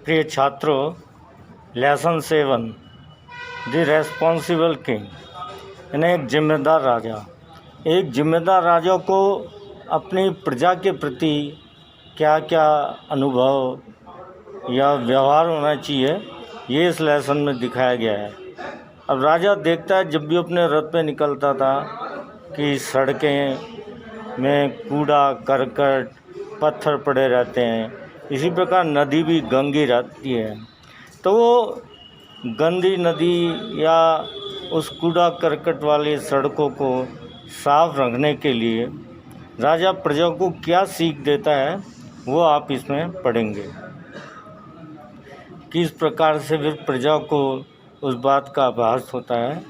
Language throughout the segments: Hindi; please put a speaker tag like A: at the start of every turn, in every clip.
A: प्रिय छात्रों, लेसन 7 द रेस्पॉन्सिबल किंग यानी एक जिम्मेदार राजा। एक जिम्मेदार राजा को अपनी प्रजा के प्रति क्या क्या अनुभव या व्यवहार होना चाहिए, ये इस लेसन में दिखाया गया है। अब राजा देखता है जब भी अपने रथ पे निकलता था कि सड़कें में कूड़ा करकट पत्थर पड़े रहते हैं, इसी प्रकार नदी भी गंदी रहती है। तो वो गंदी नदी या उस कूड़ा करकट वाली सड़कों को साफ रखने के लिए राजा प्रजा को क्या सीख देता है, वो आप इसमें पढ़ेंगे। किस प्रकार से फिर प्रजा को उस बात का आभास होता है,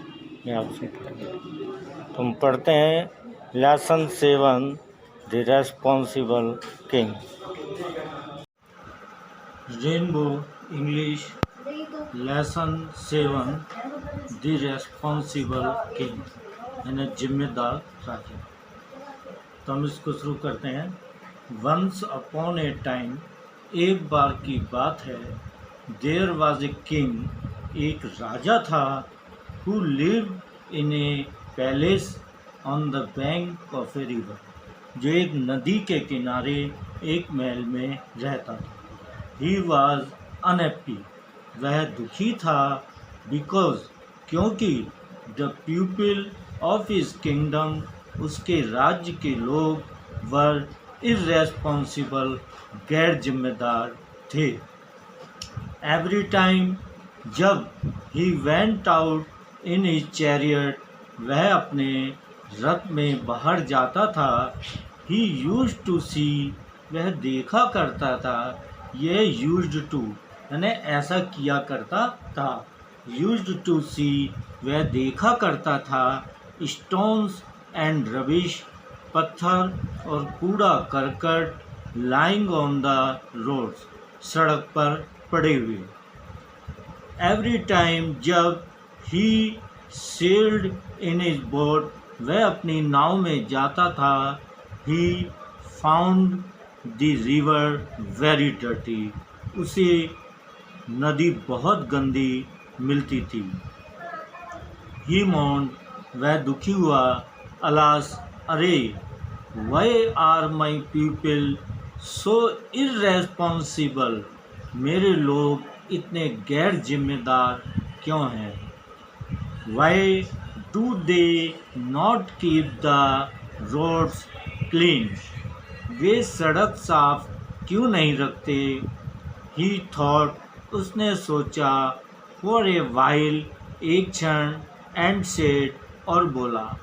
A: ये आपसे पढ़ेंगे। तो हम पढ़ते हैं lesson 7 the responsible king. Rainbow English lesson 7 the responsible king यानी जिम्मेदार राजा। तो हम इसको शुरू करते हैं। वंस अपॉन ए टाइम, एक बार की बात है, देयर वाज ए किंग, एक राजा था, who lived in A palace on the bank of a river, जो एक नदी के किनारे एक महल में रहता था। ही वॉज अनहैप्पी, वह दुखी था, बिकॉज क्योंकि the people of his kingdom, उसके राज्य के लोग वर इर्रेस्पॉन्सिबल, गैर जिम्मेदार थे। एवरी टाइम, जब he went out in his chariot, वह अपने रथ में बाहर जाता था, ही यूज्ड टू सी, वह देखा करता था, ये यूज्ड टू यानी ऐसा किया करता था, यूज्ड टू सी वह देखा करता था, स्टोन्स एंड रबिश, पत्थर और कूड़ा करकट, लाइंग ऑन द रोड्स, सड़क पर पड़े हुए। एवरी टाइम, जब ही सेल्ड इन हिज बोट, वह अपनी नाव में जाता था, he found the river very dirty, उसे नदी बहुत गंदी मिलती थी। ही मोन्ड, वह दुखी हुआ, अलास, अरे, why are my people so irresponsible, मेरे लोग इतने गैर जिम्मेदार क्यों हैं। Why do they not keep the roads clean, वे सड़क साफ क्यों नहीं रखते। ही थॉट, उसने सोचा, फॉर ए वाइल, एक क्षण, एंड सेड, और बोला,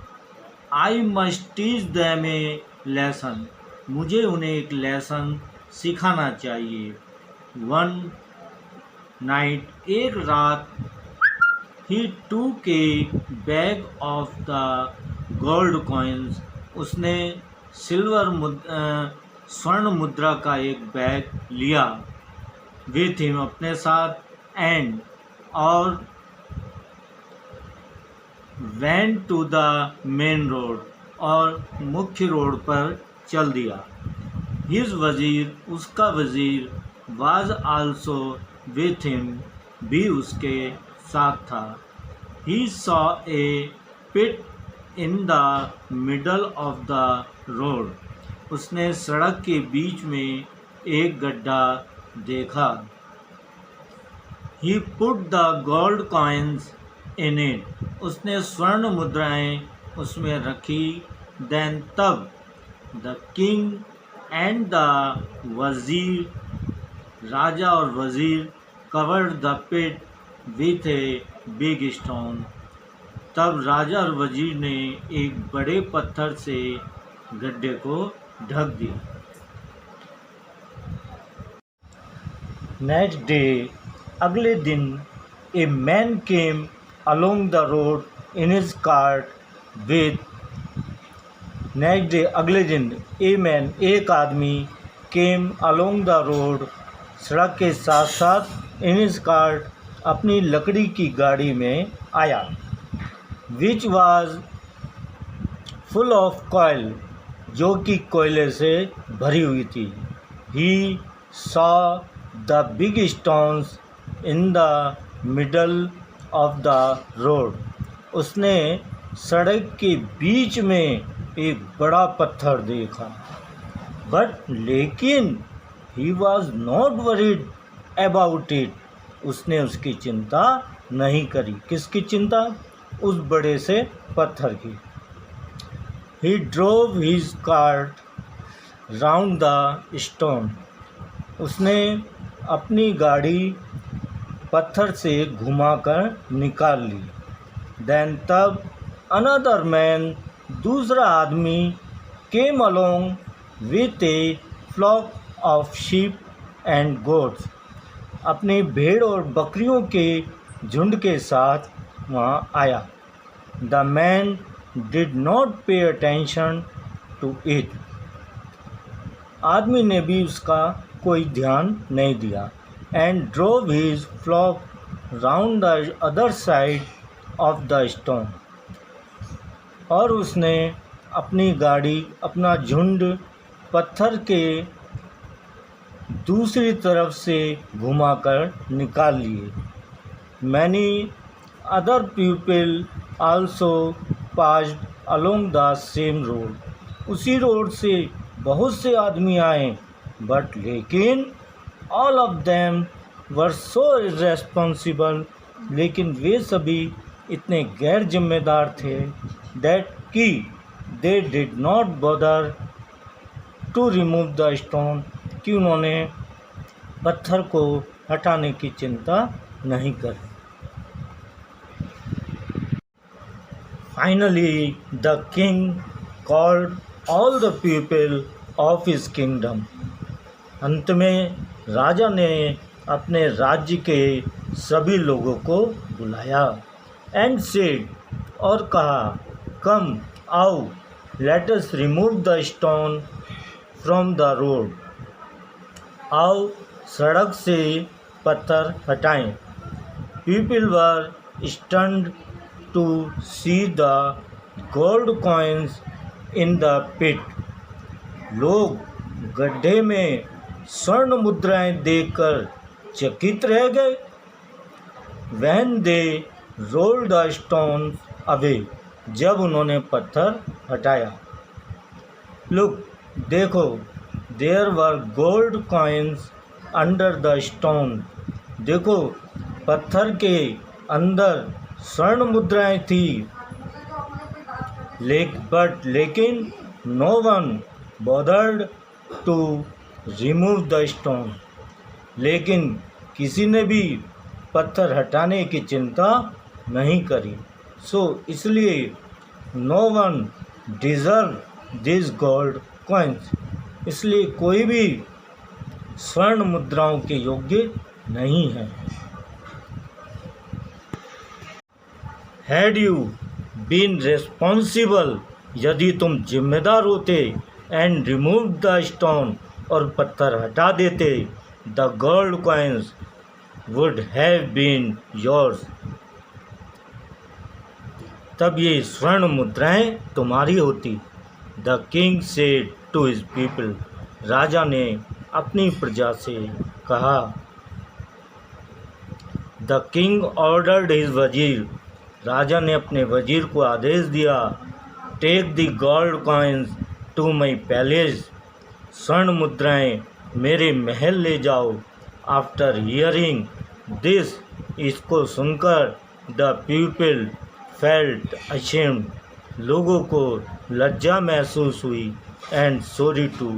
A: I must teach them A lesson, मुझे उन्हें एक लेसन सिखाना चाहिए। वन नाइट, एक रात, ही टूक ए bag of the gold coins, उसने स्वर्ण मुद्रा का एक बैग लिया, विथ हिम, अपने साथ, एंड, और, went to the main road, और मुख्य रोड पर चल दिया। हिज वजीर, उसका वजीर, वाज आल्सो विथ हिम, भी उसके साथ था। He saw a pit in the middle of the road, उसने सड़क के बीच में एक गड्ढा देखा। He put the gold coins in it, उसने स्वर्ण मुद्राएं उसमें रखी। देन, तब, द किंग एंड द वजीर, राजा और वजीर, covered the pit with a big stone, तब राजा और वजीर ने एक बड़े पत्थर से गड्ढे को ढक दिया। नेक्स्ट डे, अगले दिन, a man came along the road in his cart with, next day, अगले दिन, ए मैन, एक आदमी, केम अलोंग द रोड, सड़क के साथ साथ, इन हिज कार्ट, अपनी लकड़ी की गाड़ी में आया, which was full of coil, जो कि कोयले से भरी हुई थी। He saw the big stones in the middle of the road. उसने सड़क के बीच में एक बड़ा पत्थर देखा, बट लेकिन he was not worried about it. उसने उसकी चिंता नहीं करी। किसकी चिंता? उस बड़े से पत्थर की। He drove his cart round the stone. उसने अपनी गाड़ी पत्थर से घुमाकर निकाल ली। देन तब अनदर मैन, दूसरा आदमी, came along with a flock of sheep and goats. अपने भेड़ और बकरियों के झुंड के साथ वहाँ आया। The man did not pay attention to it. आदमी ने भी उसका कोई ध्यान नहीं दिया। And drove his flock round the other side of the stone. और उसने अपनी गाड़ी, अपना झुंड पत्थर के दूसरी तरफ से घुमाकर निकाल लिए। Many other people also passed along the same road. उसी रोड से बहुत से आदमी आए, बट लेकिन all of them were so irresponsible. लेकिन वे सभी इतने गैर जिम्मेदार थे दैट कि they did not bother to remove the stone, कि उन्होंने पत्थर को हटाने की चिंता नहीं करी। Finally the king called all the people of his kingdom. अंत में राजा ने अपने राज्य के सभी लोगों को बुलाया। एंड सेड, और कहा, कम, आओ, let us remove the stone from the road. आओ, सड़क से पत्थर हटाएं। People were stunned to see the gold coins in the pit. लोग गड्ढे में स्वर्ण मुद्राएं देखकर चकित रह गए। When they rolled the stone away, जब उन्होंने पत्थर हटाया। लुक, देखो, there were gold coins under the stone. देखो, पत्थर के अंदर स्वर्ण मुद्राएं थी। लेकिन no one bothered to remove the stone. लेकिन किसी ने भी पत्थर हटाने की चिंता नहीं करी। सो इसलिए no one deserve this gold coins. इसलिए कोई भी स्वर्ण मुद्राओं के योग्य नहीं है। हैड यू बीन रेस्पॉन्सिबल, यदि तुम जिम्मेदार होते, एंड रिमूव द स्टोन, और पत्थर हटा देते, the gold coins would have been yours, तब ये स्वर्ण मुद्राएं तुम्हारी होती। The king said to his people. राजा ने अपनी प्रजा से कहा। द किंग ऑर्डर्ड हिज वजीर। राजा ने अपने वजीर को आदेश दिया, take the gold coins to my palace. स्वर्ण मुद्राएं मेरे महल ले जाओ। आफ्टर हियरिंग दिस, इसको सुनकर द पीपल फेल्ट अशेम्ड, लोगों को लज्जा महसूस हुई, एंड सॉरी टू,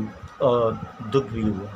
A: और दुख भी हुआ।